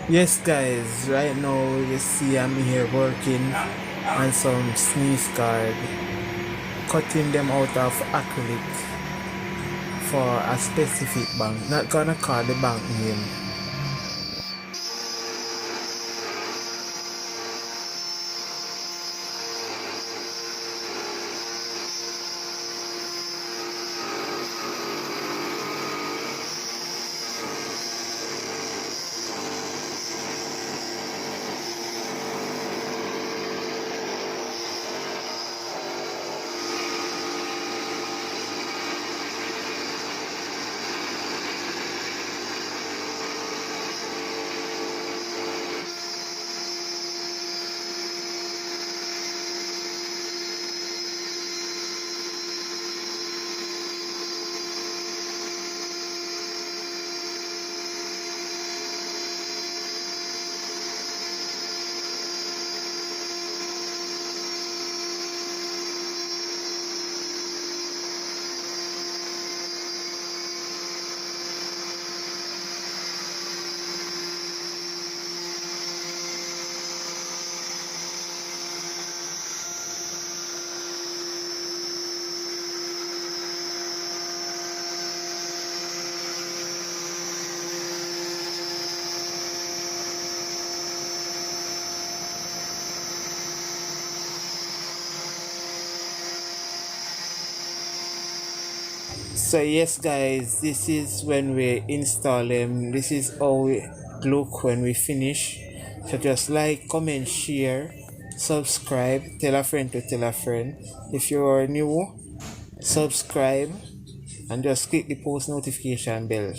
Yes, guys, right now you see I'm here working on some sneeze guard, cutting them out of acrylic for a specific bank. Not gonna call the bank name. So yes, guys, this is when we install them. This is how we look when we finish. So just like, comment, share, subscribe, tell a friend to tell a friend. If you are new, subscribe and just click the post notification bell.